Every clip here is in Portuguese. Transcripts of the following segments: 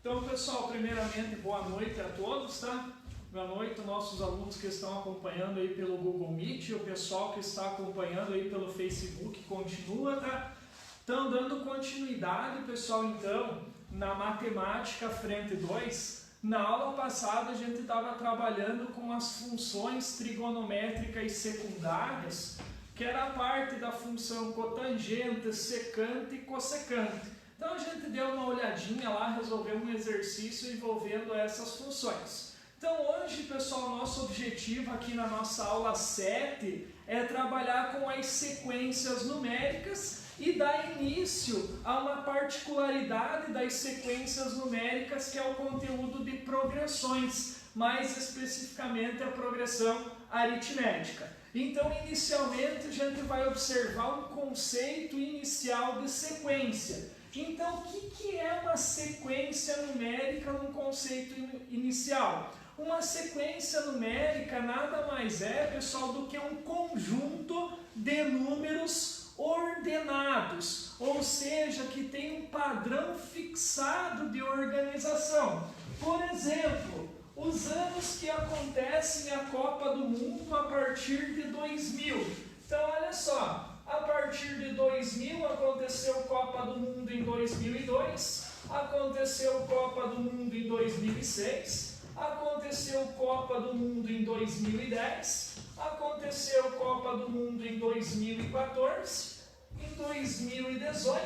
Então, pessoal, primeiramente, boa noite a todos, tá? Boa noite, nossos alunos que estão acompanhando aí pelo Google Meet, e o pessoal que está acompanhando aí pelo Facebook continua, tá? Então, dando continuidade, pessoal, então, na matemática frente 2, na aula passada a gente estava trabalhando com as funções trigonométricas secundárias, que era a parte da função cotangente, secante e cossecante. Então a gente deu uma olhadinha lá, resolveu um exercício envolvendo essas funções. Então hoje, pessoal, nosso objetivo aqui na nossa aula 7 é trabalhar com as sequências numéricas e dar início a uma particularidade das sequências numéricas, que é o conteúdo de progressões, mais especificamente a progressão aritmética. Então, inicialmente, a gente vai observar um conceito inicial de sequência. Então, o que é uma sequência numérica num conceito inicial? Uma sequência numérica nada mais é, pessoal, do que um conjunto de números ordenados, ou seja, que tem um padrão fixado de organização. Por exemplo, os anos que acontecem a Copa do Mundo a partir de 2000. Então, olha só, a partir de 2000 aconteceu Copa do Mundo em 2002, aconteceu Copa do Mundo em 2006, aconteceu Copa do Mundo em 2010, aconteceu Copa do Mundo em 2014, em 2018,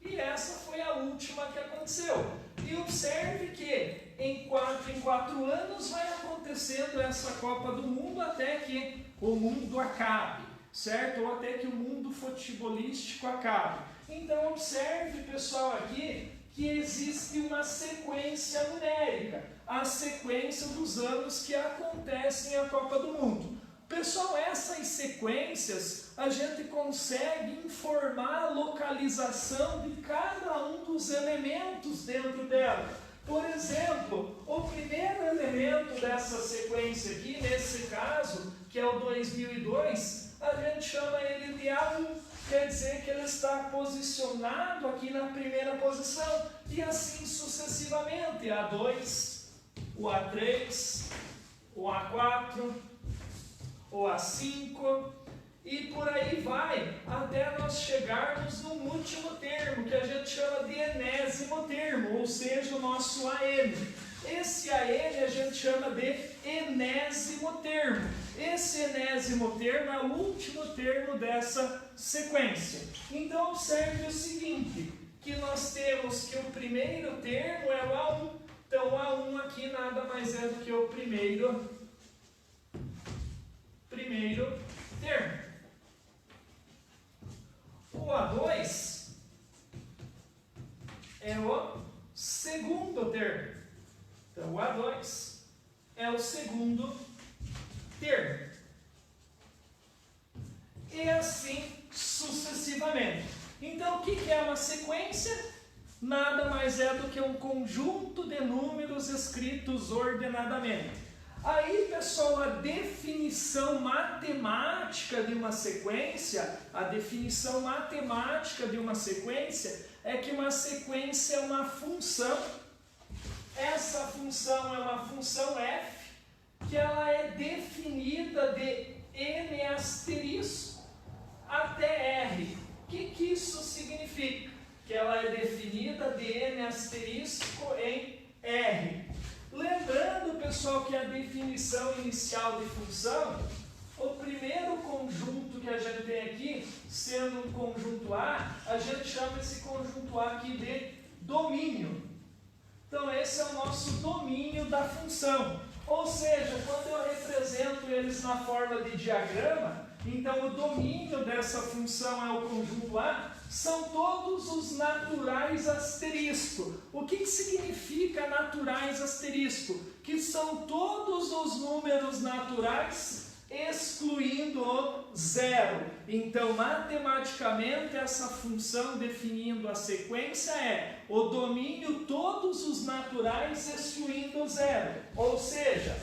e essa foi a última que aconteceu. E observe que em 4 anos vai acontecendo essa Copa do Mundo até que o mundo acabe, certo? Ou até que o mundo futebolístico acabe. Então observe, pessoal, aqui que existe uma sequência numérica, a sequência dos anos que acontecem a Copa do Mundo. Pessoal, essas sequências a gente consegue informar a localização de cada um dos elementos dentro dela. Por exemplo, o primeiro elemento dessa sequência aqui, nesse caso, que é o 2002, a gente chama ele de A1, quer dizer que ele está posicionado aqui na primeira posição, e assim sucessivamente, A2, o A3, o A4, o A5, e por aí vai, até nós chegarmos no último termo, que a gente chama de enésimo termo, ou seja, o nosso AM. Esse AM a gente chama de enésimo termo. Esse enésimo termo é o último termo dessa sequência. Então observe o seguinte, que nós temos que o primeiro termo é o A1. Então o A1 aqui nada mais é do que o primeiro termo. O A2 é o segundo termo. Então, o A2 é o segundo termo. E assim sucessivamente. Então, o que é uma sequência? Nada mais é do que um conjunto de números escritos ordenadamente. Aí, pessoal, a definição matemática de uma sequência, é que uma sequência é uma função. Essa função é uma função f, que ela é definida de n asterisco até r. O que isso significa? Que ela é definida de n asterisco em r. Lembrando, pessoal, que a definição inicial de função, o primeiro conjunto que a gente tem aqui, sendo um conjunto A, a gente chama esse conjunto A aqui de domínio. Então esse é o nosso domínio da função. Ou seja, quando eu represento eles na forma de diagrama, então o domínio dessa função é o conjunto A, são todos os naturais asterisco. O que significa naturais asterisco? Que são todos os números naturais excluindo o zero. Então, matematicamente, essa função definindo a sequência é o domínio todos os naturais excluindo o zero. Ou seja,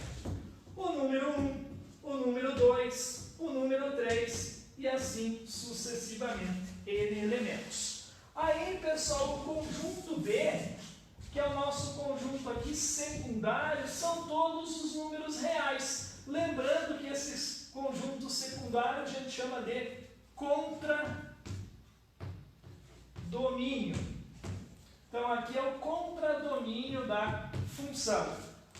o número 1, o número 2, o número 3 e assim sucessivamente, N elementos. Aí, pessoal, o conjunto B que é o nosso conjunto aqui secundário, são todos os números reais. Lembrando que esses conjuntos secundários a gente chama de contradomínio. Então aqui é o contradomínio da função.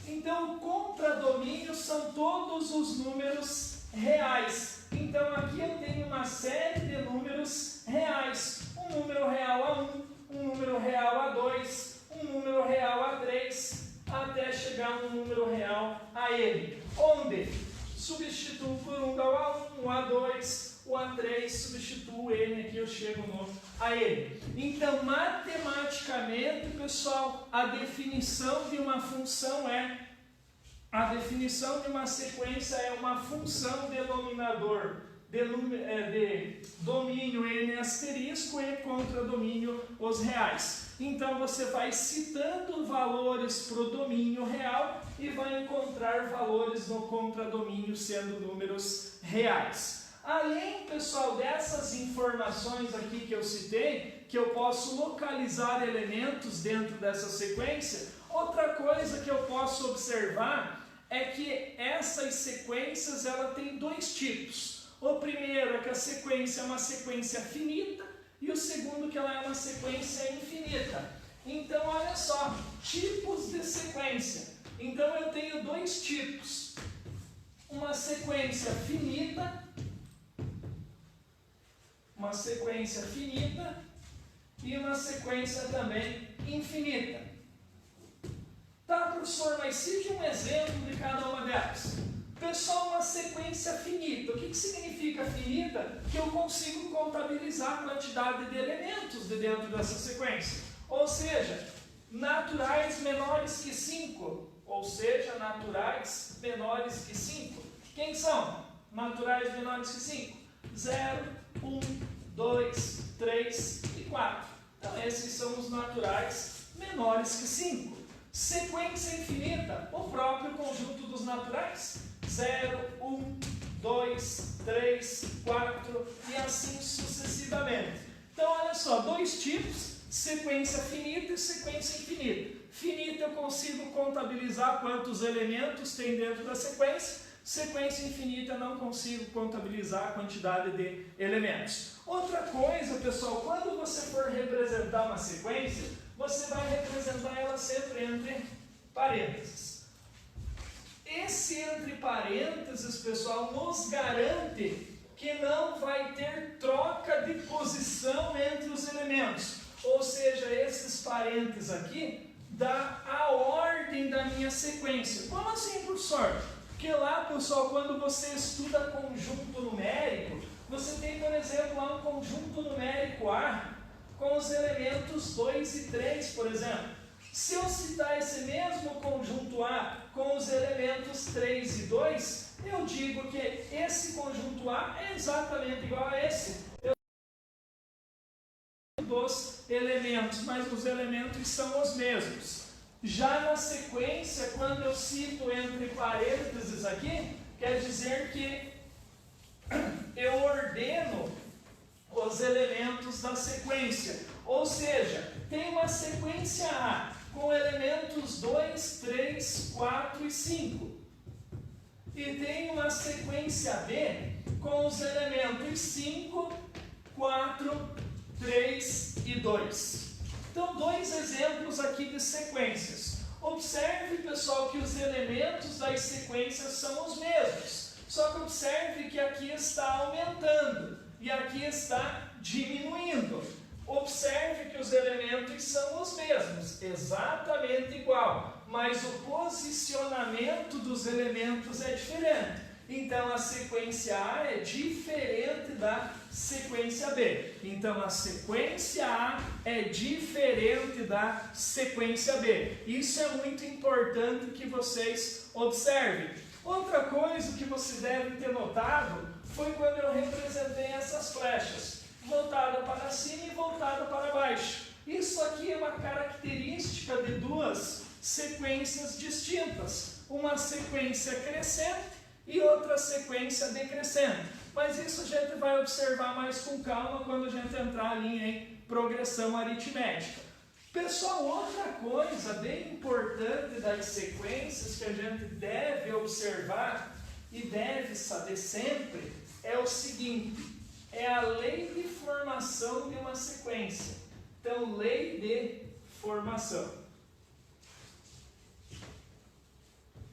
Então o contradomínio são todos os números reais. Então aqui eu tenho uma série de números reais. Um número real a 1, um número real a 2, um número real a 3, até chegar no número real a n. Onde substituo por um dá o A1, o A2, o A3, substituo o n, aqui eu chego no AN. Então, matematicamente, pessoal, a definição de uma função a definição de uma sequência é uma função denominador de domínio n asterisco e contradomínio os reais. Então, você vai citando valores para o domínio real e vai encontrar valores no contradomínio sendo números reais. Além, pessoal, dessas informações aqui que eu citei, que eu posso localizar elementos dentro dessa sequência, outra coisa que eu posso observar é que essas sequências ela tem dois tipos. O primeiro é que a sequência é uma sequência finita e o segundo que ela é uma sequência infinita. Então, olha só, tipos de sequência. Então, eu tenho dois tipos. Uma sequência finita e uma sequência também infinita. Tá, professor, mas cite um exemplo de cada uma delas. Pessoal, uma sequência finita. O que significa finita? Que eu consigo contabilizar a quantidade de elementos de dentro dessa sequência. Ou seja, naturais menores que 5. Ou seja, naturais menores que 5. Quem são naturais menores que 5? 0, 1, 2, 3 e 4. Então, esses são os naturais menores que 5. Sequência infinita, o próprio conjunto dos naturais. 0, 1, 2, 3, 4 e assim sucessivamente. Então, olha só, dois tipos, sequência finita e sequência infinita. Finita eu consigo contabilizar quantos elementos tem dentro da sequência. Sequência infinita eu não consigo contabilizar a quantidade de elementos. Outra coisa, pessoal, quando você for representar uma sequência, você vai representar ela sempre entre parênteses. Esse entre parênteses, pessoal, nos garante que não vai ter troca de posição entre os elementos. Ou seja, esses parênteses aqui dá a ordem da minha sequência. Como assim, professor? Porque lá, pessoal, quando você estuda conjunto numérico, você tem, por exemplo, lá um conjunto numérico A com os elementos 2 e 3, por exemplo. Se eu citar esse mesmo conjunto A com os elementos 3 e 2, eu digo que esse conjunto A é exatamente igual a esse. Dos elementos, mas os elementos são os mesmos. Já na sequência, quando eu cito entre parênteses aqui, quer dizer que eu ordeno os elementos da sequência. Ou seja, tem uma sequência A com elementos 2, 3, 4 e 5. E tem uma sequência B com os elementos 5, 4, 3 e 2. Então, dois exemplos aqui de sequências. Observe, pessoal, que os elementos das sequências são os mesmos. Só que observe que aqui está aumentando e aqui está diminuindo. Observe que os elementos são os mesmos, exatamente igual, mas o posicionamento dos elementos é diferente. Então, a sequência A é diferente da sequência B. Então, a sequência A é diferente da sequência B. Isso é muito importante que vocês observem. Outra coisa que você deve ter notado foi quando eu representei essas flechas, voltada para cima e voltada para baixo. Isso aqui é uma característica de duas sequências distintas. Uma sequência crescente e outra sequência decrescente. Mas isso a gente vai observar mais com calma quando a gente entrar ali em progressão aritmética. Pessoal, outra coisa bem importante das sequências que a gente deve observar e deve saber sempre é o seguinte, é a lei de formação de uma sequência. Então, lei de formação.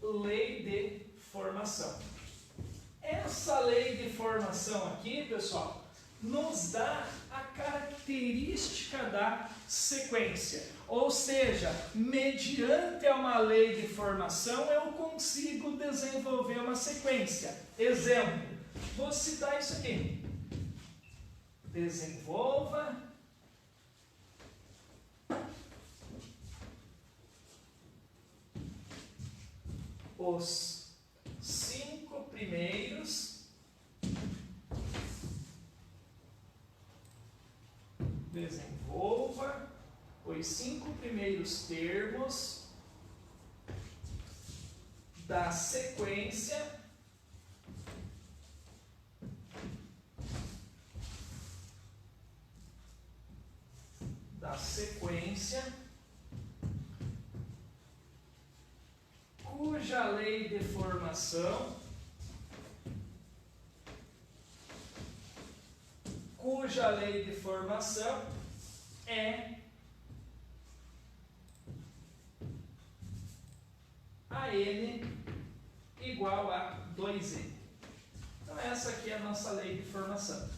Lei de formação. Essa lei de formação aqui, pessoal, nos dá a característica da sequência. Ou seja, mediante uma lei de formação, eu consigo desenvolver uma sequência. Exemplo, vou citar isso aqui. Desenvolva os 5 primeiros termos da sequência cuja lei de formação é a n igual a 2n. Então essa aqui é a nossa lei de formação.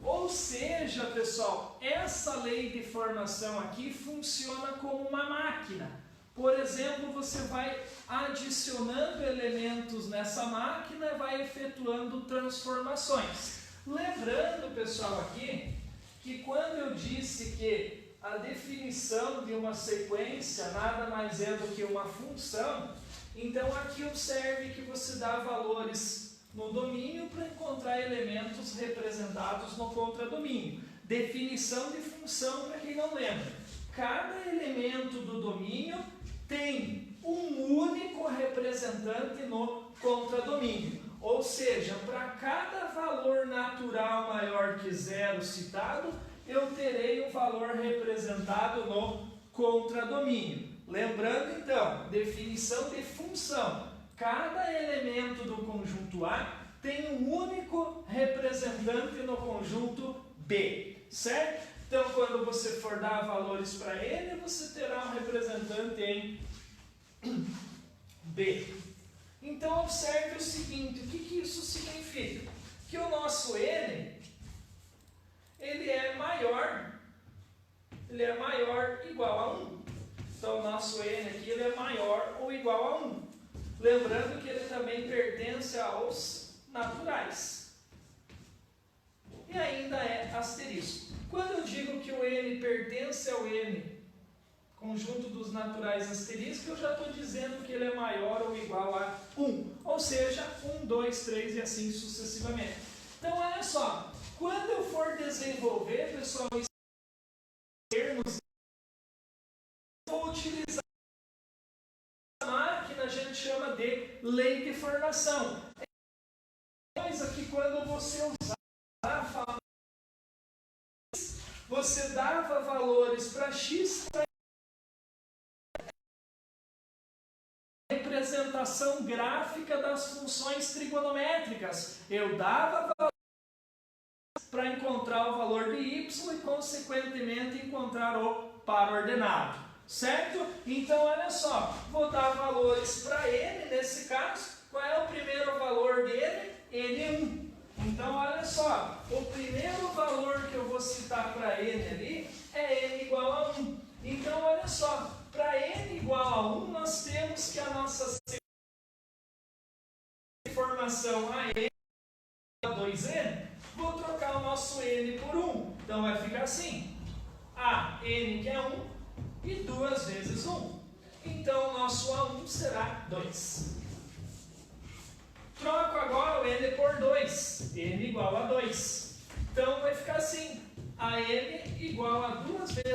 Ou seja, pessoal, essa lei de formação aqui funciona como uma máquina. Por exemplo, você vai adicionando elementos nessa máquina e vai efetuando transformações. Lembrando, pessoal, aqui, que quando eu disse que a definição de uma sequência nada mais é do que uma função, então aqui observe que você dá valores no domínio para encontrar elementos representados no contradomínio. Definição de função, para quem não lembra. Cada elemento do domínio tem um único representante no contradomínio. Ou seja, para cada valor natural maior que zero citado, eu terei um valor representado no contradomínio. Lembrando então, definição de função. Cada elemento do conjunto A tem um único representante no conjunto B, certo? Então, quando você for dar valores para N, você terá um representante em B. Então, observe o seguinte, o que isso significa? Que o nosso N, ele é maior igual a 1. Então, o nosso N aqui ele é maior ou igual a 1. Lembrando que ele também pertence aos naturais. E ainda é asterisco. Quando eu digo que o N pertence ao N, conjunto dos naturais asterisco, eu já estou dizendo que ele é maior ou igual a 1. Ou seja, 1, 2, 3 e assim sucessivamente. Então, olha só. Quando eu for desenvolver, pessoal, esses termos, vou utilizar a máquina, a gente chama de lei de formação. É uma coisa que quando você usar, você dava valores para x, representação gráfica das funções trigonométricas. Eu dava valores para encontrar o valor de y e, consequentemente, encontrar o par ordenado. Certo? Então, olha só, vou dar valores para n, nesse caso. Qual é o primeiro valor de n? N1. Então, olha só, o primeiro valor que eu vou citar para n ali é n igual a 1. Então, olha só, para n igual a 1, nós temos que a nossa formação a n igual a 2n, vou trocar o nosso n por 1. Então, vai ficar assim, a n que é 1, e 2 vezes 1. Então, o nosso A1 será 2. Troco agora o N por 2. N igual a 2. Então, vai ficar assim. A N igual a 2 vezes.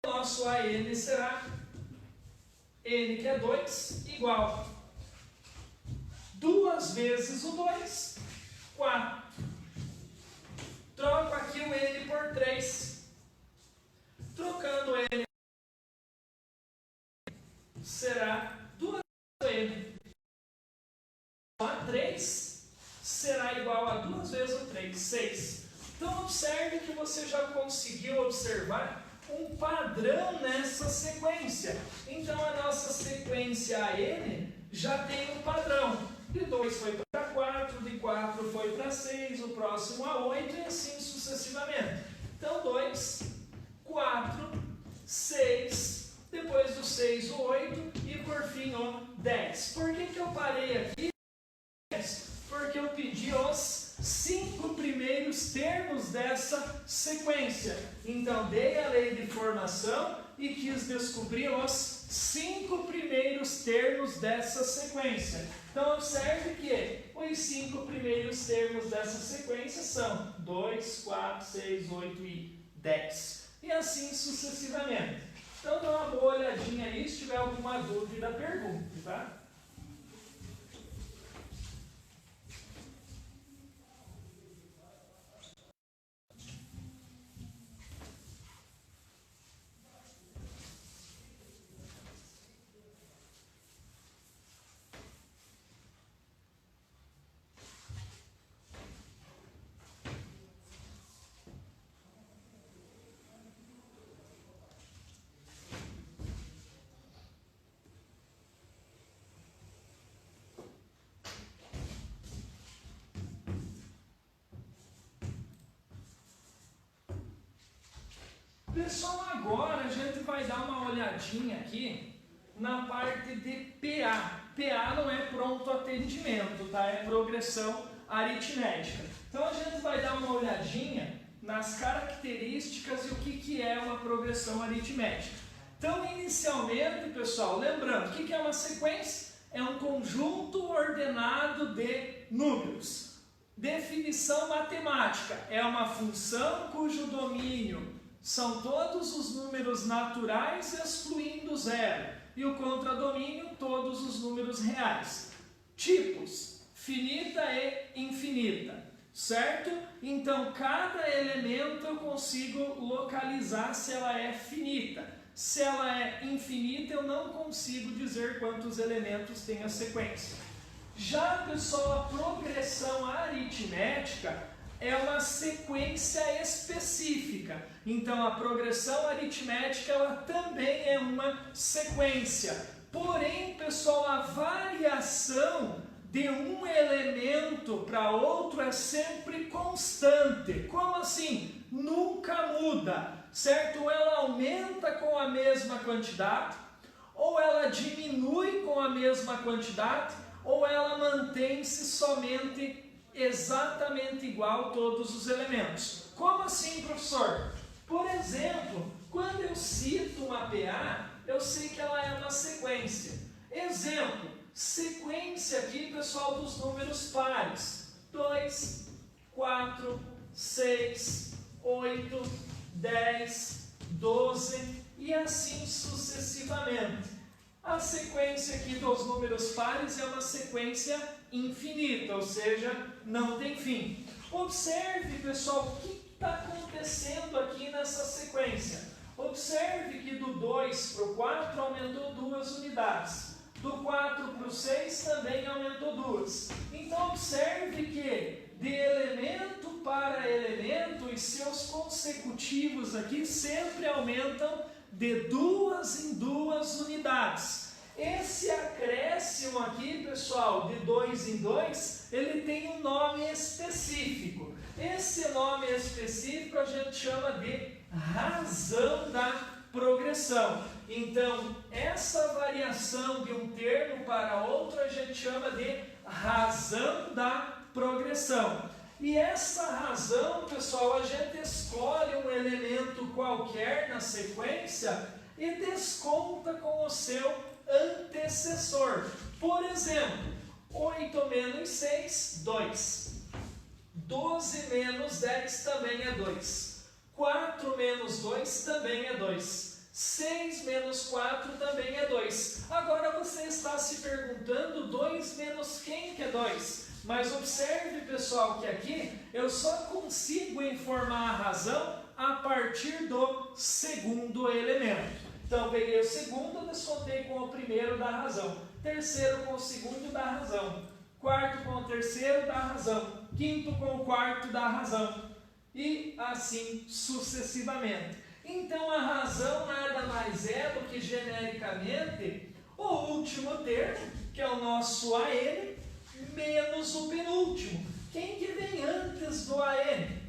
O nosso AN será N, que é 2, igual 2 vezes o 2, 4. Troco aqui o N por 3. Trocando N, será 2 vezes N. A 3 será igual a 2 vezes o 3, 6. Então, observe que você já conseguiu observar um padrão nessa sequência. Então, a nossa sequência AN já tem um padrão. De 2 foi para 4, de 4 foi para 6, o próximo a 8 e assim sucessivamente. Então, 2, 4, 6, depois do 6 o 8 e por fim o 10. Por que eu parei aqui? Porque eu pedi os 5 primeiros termos dessa sequência. Então, dei a lei de formação e quis descobrir os 5 primeiros termos dessa sequência. Então, observe que os 5 primeiros termos dessa sequência são 2, 4, 6, 8 e 10. E assim sucessivamente. Então, dá uma boa olhadinha aí se tiver alguma dúvida, pergunte, tá? Pessoal, agora a gente vai dar uma olhadinha aqui na parte de PA. PA não é pronto atendimento, tá? É progressão aritmética. Então a gente vai dar uma olhadinha nas características e o que é uma progressão aritmética. Então, inicialmente, pessoal, lembrando, o que é uma sequência? É um conjunto ordenado de números. Definição matemática: é uma função cujo domínio são todos os números naturais excluindo zero. E o contradomínio, todos os números reais. Tipos: finita e infinita. Certo? Então, cada elemento eu consigo localizar se ela é finita. Se ela é infinita, eu não consigo dizer quantos elementos tem a sequência. Já, pessoal, a progressão aritmética é uma sequência específica. Então, a progressão aritmética ela também é uma sequência. Porém, pessoal, a variação de um elemento para outro é sempre constante. Como assim? Nunca muda, certo? Ou ela aumenta com a mesma quantidade, ou ela diminui com a mesma quantidade, ou ela mantém-se somente exatamente igual todos os elementos. Como assim, professor? Por exemplo, quando eu cito uma PA, eu sei que ela é uma sequência. Exemplo, sequência aqui, pessoal, dos números pares. 2, 4, 6, 8, 10, 12 e assim sucessivamente. A sequência aqui dos números pares é uma sequência infinita, ou seja, não tem fim. Observe, pessoal, o que está acontecendo aqui nessa sequência. Observe que do 2 para o 4 aumentou 2 unidades. Do 4 para o 6 também aumentou 2. Então, observe que de elemento para elemento, os seus consecutivos aqui sempre aumentam de 2 em 2 unidades. Esse acréscimo aqui, pessoal, de 2 em 2, ele tem um nome específico. Esse nome específico a gente chama de razão da progressão. Então, essa variação de um termo para outro a gente chama de razão da progressão. E essa razão, pessoal, a gente escolhe um elemento qualquer na sequência e desconta com o seu antecessor. Por exemplo, 8 menos 6, 2. 12 menos 10 também é 2. 4 menos 2 também é 2. 6 menos 4 também é 2. Agora você está se perguntando, 2 menos quem que é 2? Mas observe, pessoal, que aqui eu só consigo informar a razão a partir do segundo elemento. Então, peguei o segundo, descontei com o primeiro da razão. Terceiro com o segundo da razão. Quarto com o terceiro da razão. Quinto com o quarto da razão. E assim sucessivamente. Então, a razão nada mais é do que, genericamente, o último termo, que é o nosso AN, menos o penúltimo. Quem que vem antes do AN?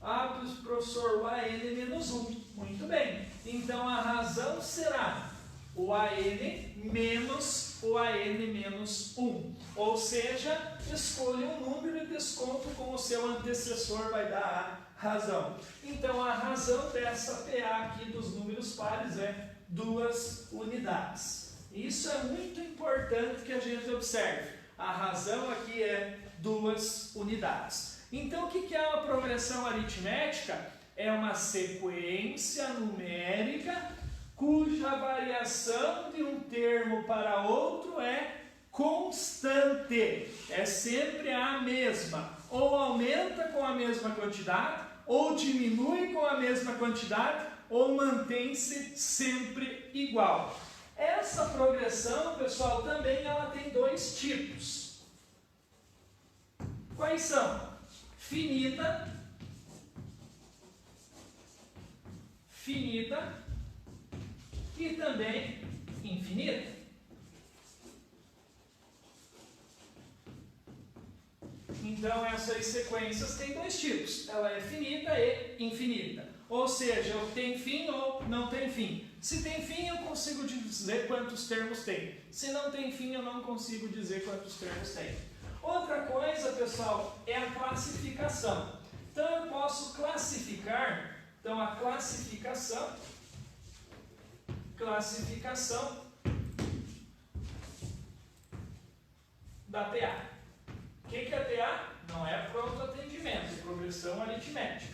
Ah, professor, o AN menos 1. Muito bem. Então, a razão será o AN menos o AN menos 1. Ou seja, escolha um número e desconto com o seu antecessor vai dar a razão. Então, a razão dessa PA aqui dos números pares é 2 unidades. Isso é muito importante que a gente observe. A razão aqui é 2 unidades. Então, o que é uma progressão aritmética? É uma sequência numérica cuja variação de um termo para outro é constante. É sempre a mesma. Ou aumenta com a mesma quantidade, ou diminui com a mesma quantidade, ou mantém-se sempre igual. Essa progressão, pessoal, também ela tem 2 tipos. Quais são? Finita e também infinita. Então, essas sequências têm 2 tipos. Ela é finita e infinita. Ou seja, tem fim ou não tem fim. Se tem fim, eu consigo dizer quantos termos tem. Se não tem fim, eu não consigo dizer quantos termos tem. Outra coisa, pessoal, é a classificação. Então, eu posso classificar. Então, a classificação da PA. O que é PA? Não é pronto atendimento, é progressão aritmética.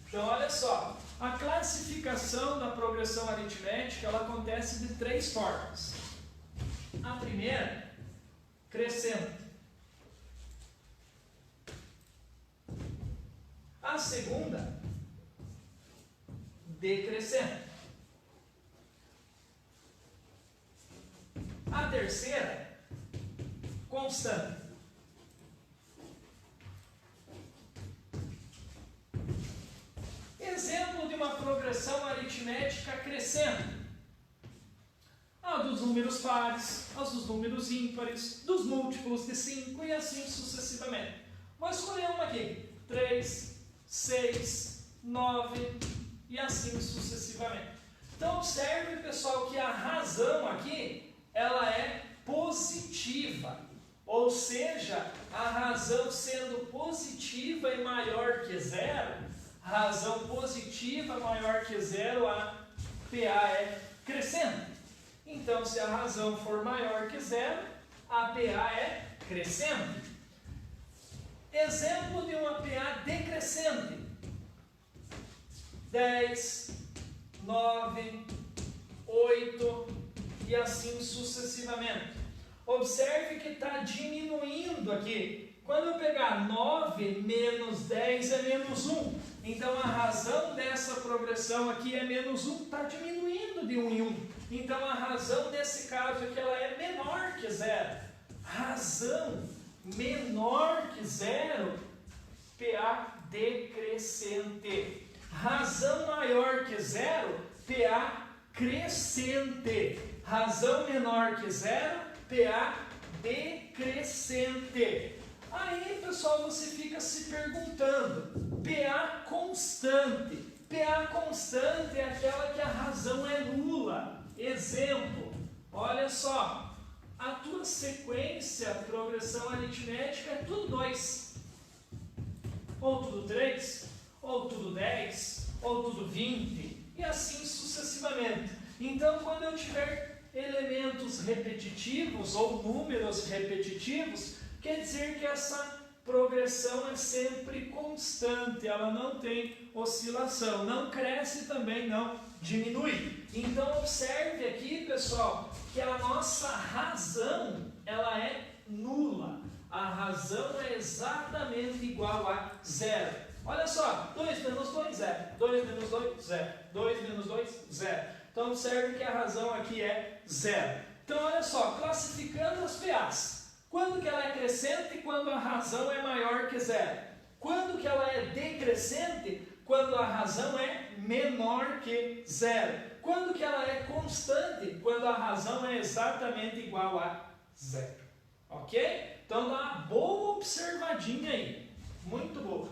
Então, olha só, a classificação da progressão aritmética, ela acontece de 3 formas. A primeira, crescente. A segunda, decrescente. A terceira, constante. Exemplo de uma progressão aritmética crescente. A dos números pares, as dos números ímpares, dos múltiplos de 5 e assim sucessivamente. Vou escolher uma aqui. 3, 6, 9 e assim sucessivamente. Então, observe, pessoal, que a razão aqui, ela é positiva. Ou seja, a razão sendo positiva e maior que 0, razão positiva maior que 0, a PA é crescente. Então, se a razão for maior que 0, a PA é crescente. Exemplo de uma PA decrescente. 10, 9, 8 e assim sucessivamente. Observe que está diminuindo aqui. Quando eu pegar 9 menos 10 é menos 1. Então, a razão dessa progressão aqui é menos 1. Está diminuindo de 1 em 1. Então, a razão nesse caso aqui ela é menor que 0. Razão menor que 0, PA decrescente. Razão maior que 0, PA crescente. Razão menor que 0, PA decrescente. Aí, pessoal, você fica se perguntando, PA constante. PA constante é aquela que a razão é nula. Exemplo, olha só, a tua sequência, progressão aritmética é tudo 2. Ou tudo 3, ou tudo 10, ou tudo 20, e assim sucessivamente. Então, quando eu tiver elementos repetitivos ou números repetitivos, quer dizer que essa progressão é sempre constante, ela não tem oscilação, não cresce também, não diminui. Então, observe aqui, pessoal, que a nossa razão, ela é nula. A razão é exatamente igual a 0. Olha só, 2 menos 2, 0. 2 menos 2, 0. 2 menos 2, 0. Então observe que a razão aqui é 0. Então olha só, classificando as PAs. Quando que ela é crescente? Quando a razão é maior que 0. Quando que ela é decrescente? Quando a razão é menor que 0. Quando que ela é constante? Quando a razão é exatamente igual a 0. Ok? Então dá uma boa observadinha aí. Muito boa.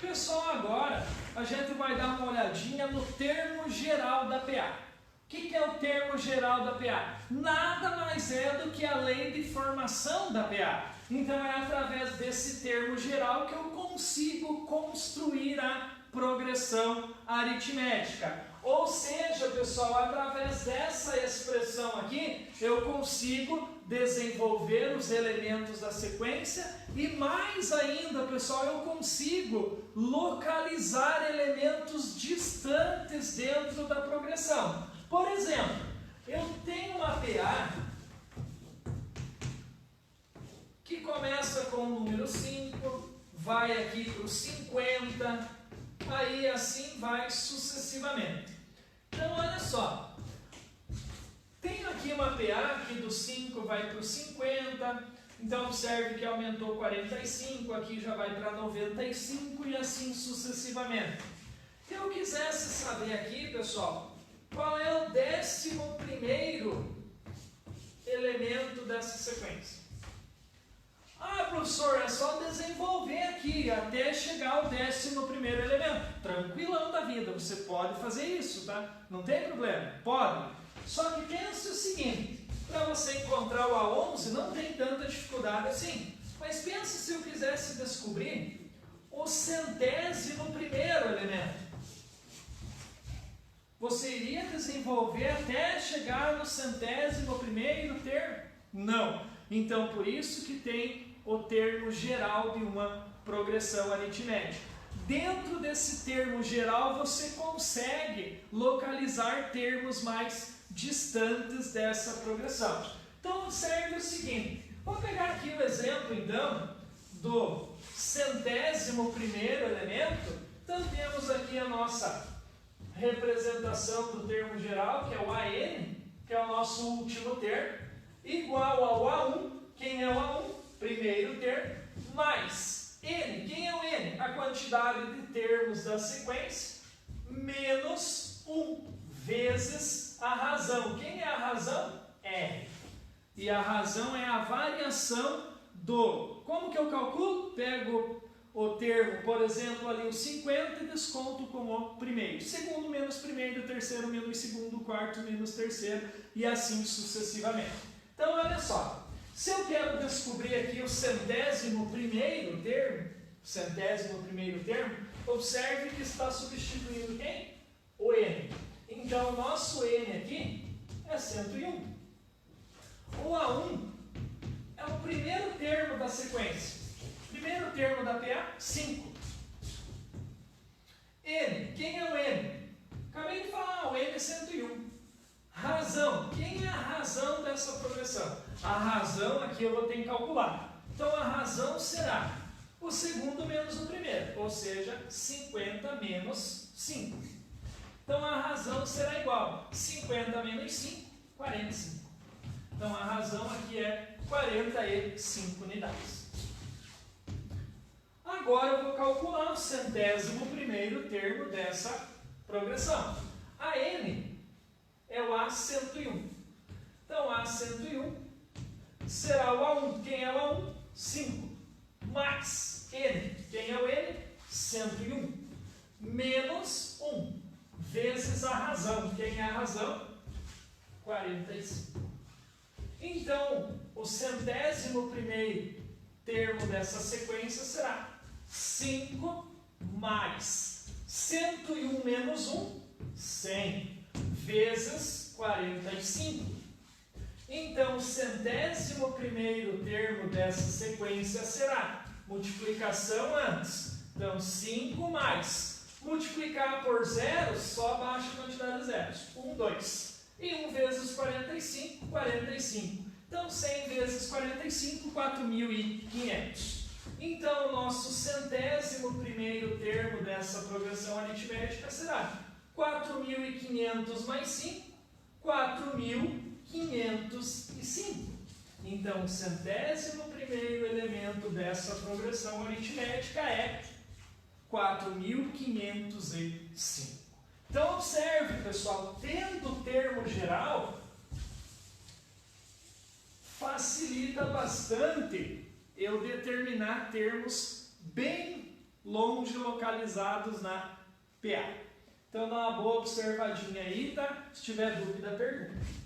Pessoal, agora a gente vai dar uma olhadinha no termo geral da PA. O que é o termo geral da PA? Nada mais é do que a lei de formação da PA. Então é através desse termo geral que eu consigo construir a progressão aritmética. Ou seja, pessoal, através dessa expressão aqui, eu consigo desenvolver os elementos da sequência e mais ainda, pessoal, eu consigo localizar elementos distantes dentro da progressão. Por exemplo, eu tenho uma PA que começa com o número 5, vai aqui para o 50, aí assim vai sucessivamente. Então, olha só, tenho aqui uma PA que do 5 vai para o 50, então observe que aumentou 45, aqui já vai para 95 e assim sucessivamente. Se eu quisesse saber aqui, pessoal, qual é o 11º elemento dessa sequência? Ah, professor, é só desenvolver aqui até chegar ao 11º elemento. Tranquilão da vida, você pode fazer isso, tá? Não tem problema, pode. Só que pense o seguinte, para você encontrar o A11 não tem tanta dificuldade assim. Mas pense se eu quisesse descobrir o 100º elemento. Você iria desenvolver até chegar no 100º termo? Não. Então, por isso que tem o termo geral de uma progressão aritmética. Dentro desse termo geral, você consegue localizar termos mais distantes dessa progressão. Então, observe o seguinte. Vou pegar aqui o exemplo, então, do 100º elemento. Então, temos aqui a nossa representação do termo geral, que é o AN, que é o nosso último termo, igual ao A1. Quem é o A1? Primeiro termo, mais N. Quem é o N? A quantidade de termos da sequência, menos 1, vezes a razão. Quem é a razão? R. E a razão é a variação do... Como que eu calculo? Pego o termo, por exemplo, ali o 50 e desconto com o primeiro. Segundo menos primeiro, terceiro menos segundo, quarto menos terceiro e assim sucessivamente. Então, olha só. Se eu quero descobrir aqui o 100º termo, observe que está substituindo quem? O N. Então, o nosso N aqui é 101. O A1 é o primeiro termo da sequência. Primeiro termo da PA, 5. N. Quem é o N? Acabei de falar, o N é 101. Razão. Quem é a razão dessa progressão? A razão aqui eu vou ter que calcular. Então a razão será o segundo menos o primeiro, ou seja, 50 menos 5. Então a razão será igual a 50 menos 5, 45. Então a razão aqui é 45 unidades. Agora eu vou calcular o 101º termo dessa progressão. A N é o A101. Então A101 será o A1. Quem é o A1? 5. Mais N. Quem é o N? 101. Menos 1. Vezes a razão. Quem é a razão? 45. Então, o 101º termo dessa sequência será 5 mais 101 menos 1, 100, vezes 45. Então, o 101º termo dessa sequência será multiplicação antes. Então, 5 mais. Multiplicar por zeros, só baixa a quantidade de zeros. 1, 2. E 1 vezes 45, 45. Então, 100 vezes 45, 4.500. Então, o nosso 101º termo dessa progressão aritmética será 4.500 mais 5, 4.505. Então, o 101º elemento dessa progressão aritmética é 4.505. Então, observe, pessoal, tendo o termo geral, facilita bastante eu determinar termos bem longe localizados na PA. Então, dá uma boa observadinha aí, tá? Se tiver dúvida, pergunta.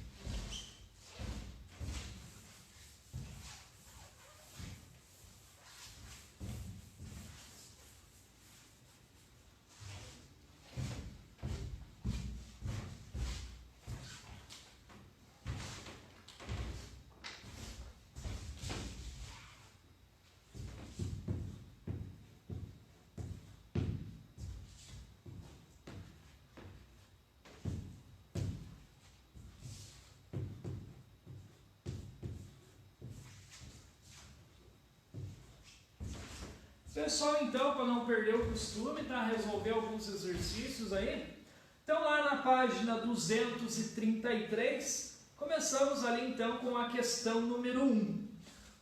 Pessoal, então, para não perder o costume, tá? Resolver alguns exercícios aí. Então, lá na página 233, começamos ali, então, com a questão número 1.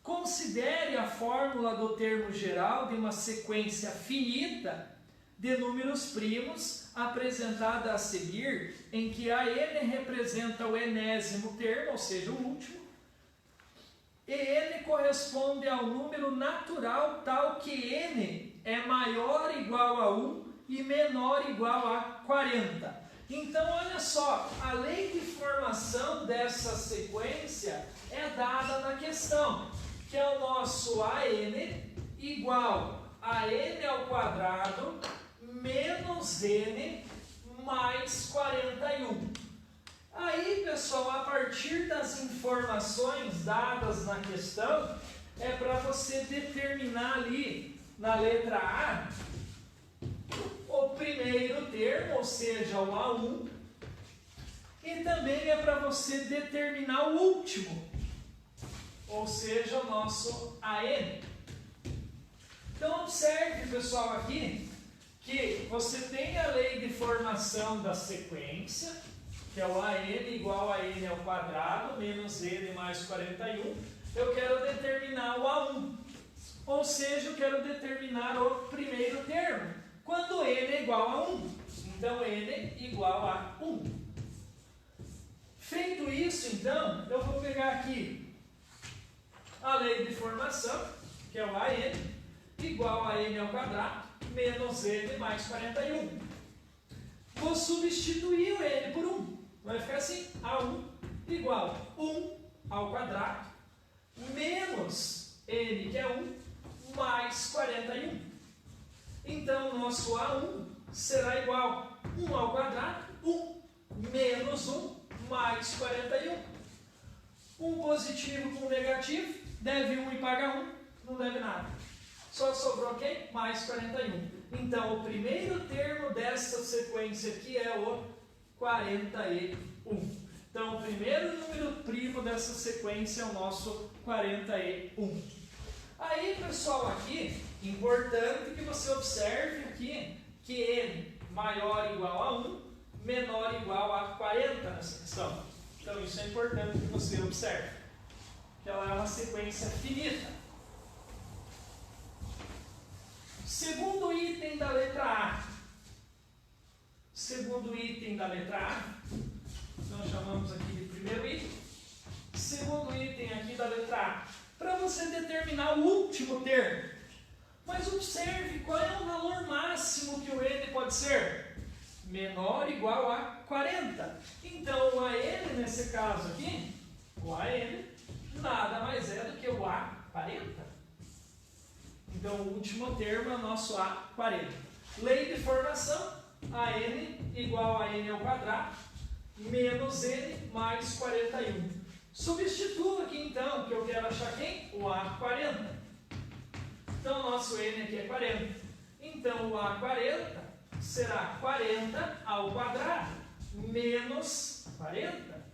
Considere a fórmula do termo geral de uma sequência finita de números primos apresentada a seguir, em que a n representa o enésimo termo, ou seja, o último, e n corresponde ao número natural tal que n é maior ou igual a 1 e menor ou igual a 40. Então, olha só, a lei de formação dessa sequência é dada na questão, que é o nosso AN igual a n ao quadrado menos n mais 41. Aí, pessoal, a partir das informações dadas na questão, é para você determinar ali, na letra A, o primeiro termo, ou seja, o A1, e também é para você determinar o último, ou seja, o nosso AN. Então, observe, pessoal, aqui, que você tem a lei de formação da sequência, que é o AN igual a n ao quadrado, menos n mais 41. Eu quero determinar o A1, ou seja, eu quero determinar o primeiro termo, quando n é igual a 1. Então, n igual a 1. Feito isso, então, eu vou pegar aqui a lei de formação, que é o AN, igual a n ao quadrado, menos n mais 41. Vou substituir o n por 1. Vai ficar assim, A1 igual a 1 ao quadrado, menos n, que é 1, mais 41. Então, o nosso A1 será igual a 1 ao quadrado, 1, menos 1, mais 41. Um positivo com um negativo, deve 1 e paga 1, não deve nada. Só sobrou quem? Mais 41. Então, o primeiro termo dessa sequência aqui é o 41. Então, o primeiro número primo dessa sequência é o nosso 41. Aí, pessoal, aqui, importante que você observe aqui que n maior ou igual a 1, menor ou igual a 40 nessa questão. Então, isso é importante que você observe. Que ela é uma sequência finita. Segundo item da letra A. Segundo item da letra A. Então, chamamos aqui de primeiro item. Segundo item aqui da letra A. Para você determinar o último termo. Mas observe qual é o valor máximo que o n pode ser. Menor ou igual a 40. Então, o AN, nesse caso aqui, o AN, nada mais é do que o A40. Então, o último termo é o nosso A40. Lei de formação, AN igual a n ao quadrado, menos n mais 41. Substitua aqui, então, que eu quero achar quem? O A40. Então, o nosso n aqui é 40. Então, o A40 será 40 ao quadrado, menos 40,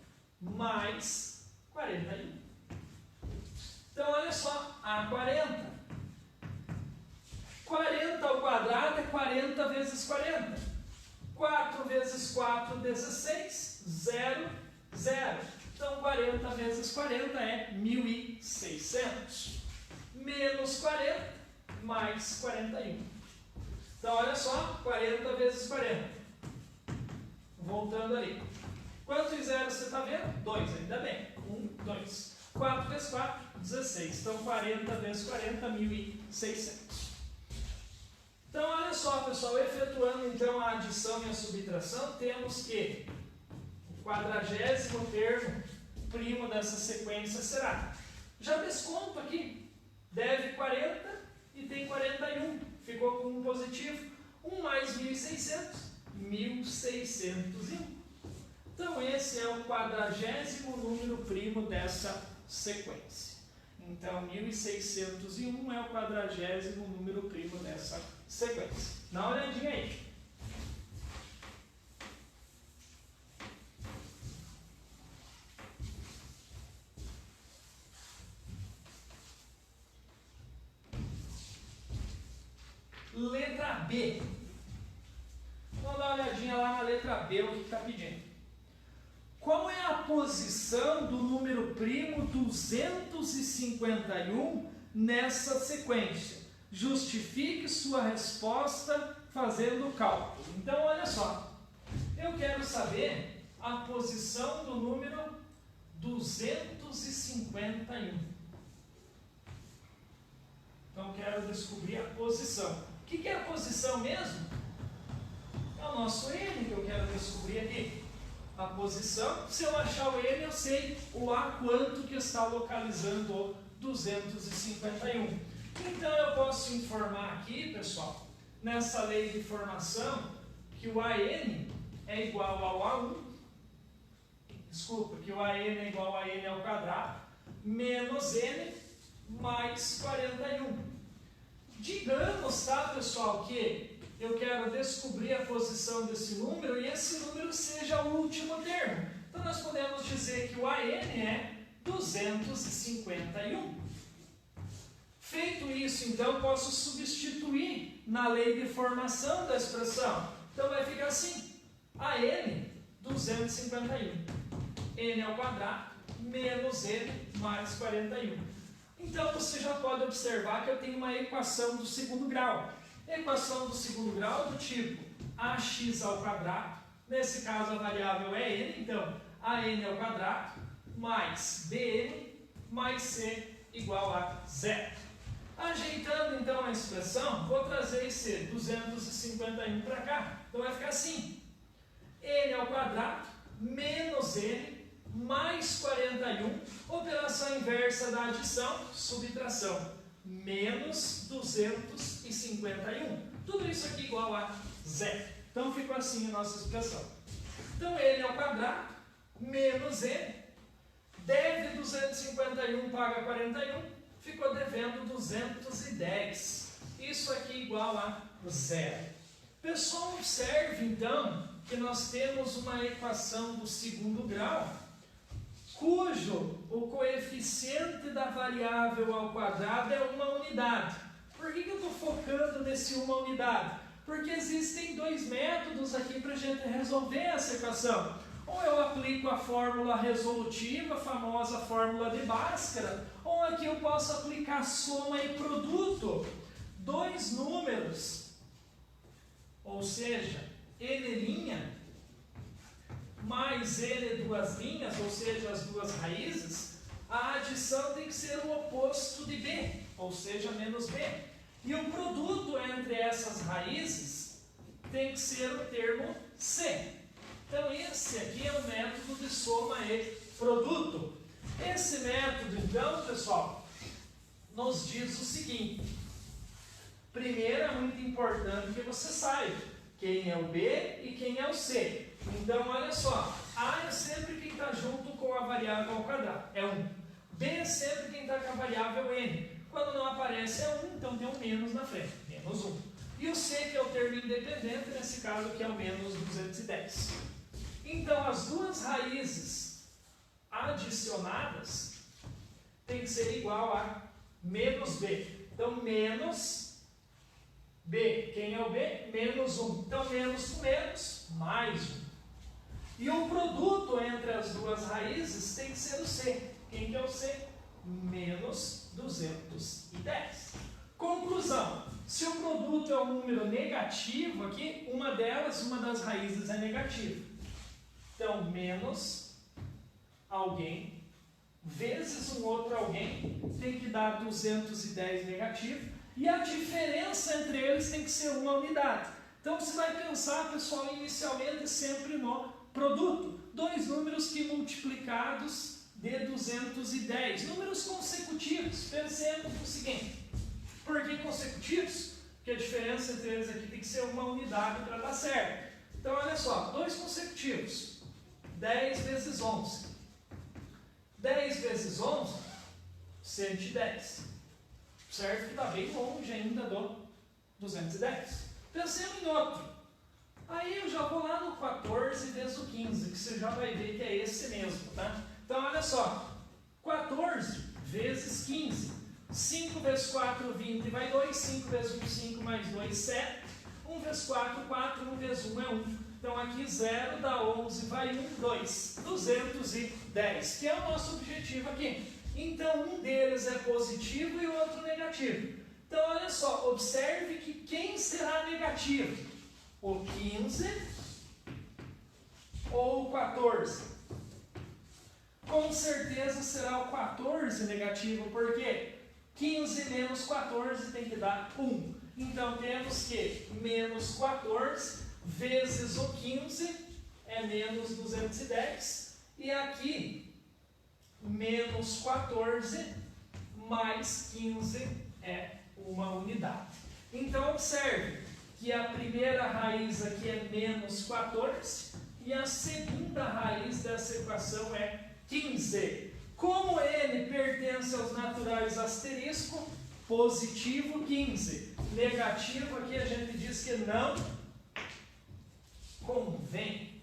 mais 41. Então, olha só, A40. 40 ao quadrado é 40 vezes 40. 4 vezes 4, 16. 0, 0. Então, 40 vezes 40 é 1.600. Menos 40, mais 41. Então, olha só, 40 vezes 40. Voltando ali. Quantos zeros você está vendo? 2, ainda bem. 1, 2. 4 vezes 4, 16. Então, 40 vezes 40, 1.600. Então, olha só, pessoal, efetuando então a adição e a subtração, temos que o 40º termo primo dessa sequência será. Já desconto aqui, deve 40 e tem 41, ficou com um positivo. 1 mais 1.600, 1.601. Então, esse é o 40º número primo dessa sequência. Então, 1.601 é o 40º número primo dessa sequência. Dá uma olhadinha aí. Letra B. Vamos dar uma olhadinha lá na letra B, o que está pedindo. Qual é a posição do número primo 251 nessa sequência? Justifique sua resposta fazendo o cálculo. Então, olha só. Eu quero saber a posição do número 251. Então, quero descobrir a posição. O que é a posição mesmo? É o nosso n que eu quero descobrir aqui. A posição, se eu achar o n, eu sei o a quanto que está localizando o 251. Então, eu posso informar aqui, pessoal, nessa lei de formação, que o AN é igual ao A1, desculpa, que o AN é igual a n ao quadrado, menos n mais 41. Digamos, tá, pessoal, que eu quero descobrir a posição desse número e esse número seja o último termo. Então, nós podemos dizer que o AN é 251. Feito isso, então, posso substituir na lei de formação da expressão. Então, vai ficar assim. AN, 251. N ao quadrado, menos N mais 41. Então, você já pode observar que eu tenho uma equação do segundo grau. Equação do segundo grau do tipo ax ao quadrado, nesse caso a variável é n, então an ao quadrado mais bn mais c igual a 0. Ajeitando então a expressão, vou trazer esse 251 para cá, então vai ficar assim, n ao quadrado menos n mais 41, operação inversa da adição, subtração. Menos 251. Tudo isso aqui igual a 0. Então, ficou assim a nossa expressão. Então, n ao quadrado, menos n, deve 251, paga 41, ficou devendo 210. Isso aqui igual a 0. Pessoal, observe, então, que nós temos uma equação do segundo grau, cujo o coeficiente da variável ao quadrado é uma unidade. Por que eu estou focando nesse uma unidade? Porque existem dois métodos aqui para a gente resolver essa equação. Ou eu aplico a fórmula resolutiva, a famosa fórmula de Bhaskara, ou aqui eu posso aplicar soma e produto. Dois números, ou seja, n' mais n duas linhas, ou seja, as duas raízes, a adição tem que ser o oposto de b, ou seja, menos b. E o produto entre essas raízes tem que ser o termo c. Então esse aqui é o método de soma e produto. Esse método, então, pessoal, nos diz o seguinte. Primeiro, é muito importante que você saiba quem é o b e quem é o c. Então, olha só, a é sempre quem está junto com a variável ao quadrado, é 1. B é sempre quem está com a variável n. Quando não aparece é 1, então tem um menos na frente, menos 1. E o c, que é o termo independente, nesse caso que é o menos 210. Então, as duas raízes adicionadas tem que ser igual a menos b. Então, menos b. Quem é o b? Menos 1. Então, menos com menos, mais 1. E o produto entre as duas raízes tem que ser o c. Quem que é o c? Menos 210. Conclusão. Se o produto é um número negativo aqui, uma das raízes é negativa. Então, menos alguém vezes um outro alguém tem que dar 210 negativo. E a diferença entre eles tem que ser uma unidade. Então, você vai pensar, pessoal, inicialmente sempre no produto. Dois números que multiplicados de 210. Números consecutivos. Pensemos no seguinte. Por que consecutivos? Porque a diferença entre eles aqui tem que ser uma unidade para dar certo. Então, olha só. Dois consecutivos. 10 vezes 11. 10 vezes 11, 110. Certo que está bem longe ainda do 210. Pensemos em outro. Aí eu já vou lá no 14 vezes o 15, que você já vai ver que é esse mesmo, tá? Então, olha só. 14 vezes 15. 5 vezes 4, 20, vai 2. 5 vezes 1, 5, mais 2, 7. 1 vezes 4, 4. 1 vezes 1 é 1. Então, aqui 0 dá 11, vai 1, 2. 210, que é o nosso objetivo aqui. Então, um deles é positivo e o outro negativo. Então, olha só, observe que quem será negativo? O 15 ou o 14? Com certeza será o 14 negativo, porque 15 menos 14 tem que dar 1. Então, temos que menos 14 vezes o 15 é menos 210. E aqui, menos 14 mais 15 é uma unidade. Então, observe que a primeira raiz aqui é menos 14 e a segunda raiz dessa equação é 15. Como n pertence aos naturais asterisco, positivo 15. Negativo aqui a gente diz que não convém.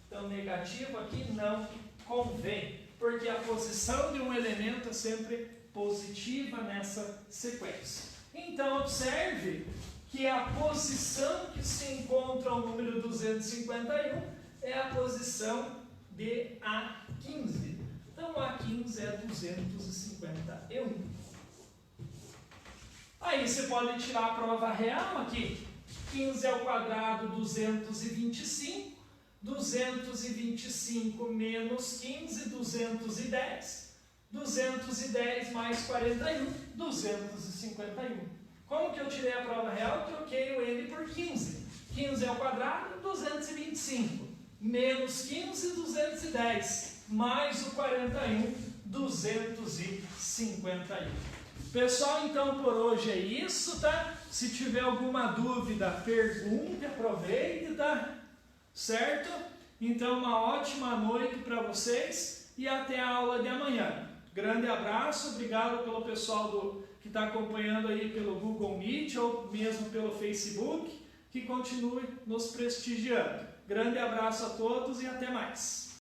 Então, negativo aqui não convém, porque a posição de um elemento é sempre positiva nessa sequência. Então, observe que a posição que se encontra o número 251 é a posição de A15. Então, A15 é 251. Aí você pode tirar a prova real aqui. 15 ao quadrado, 225. 225 menos 15, 210. 210 mais 41, 251. Como que eu tirei a prova real? Troquei o n por 15. 15 ao quadrado, 225. Menos 15, 210. Mais o 41, 251. Pessoal, então por hoje é isso, tá? Se tiver alguma dúvida, pergunte, aproveite, tá? Certo? Então, uma ótima noite para vocês e até a aula de amanhã. Grande abraço, obrigado pelo pessoal que está acompanhando aí pelo Google Meet ou mesmo pelo Facebook. que continue nos prestigiando. Grande abraço a todos e até mais!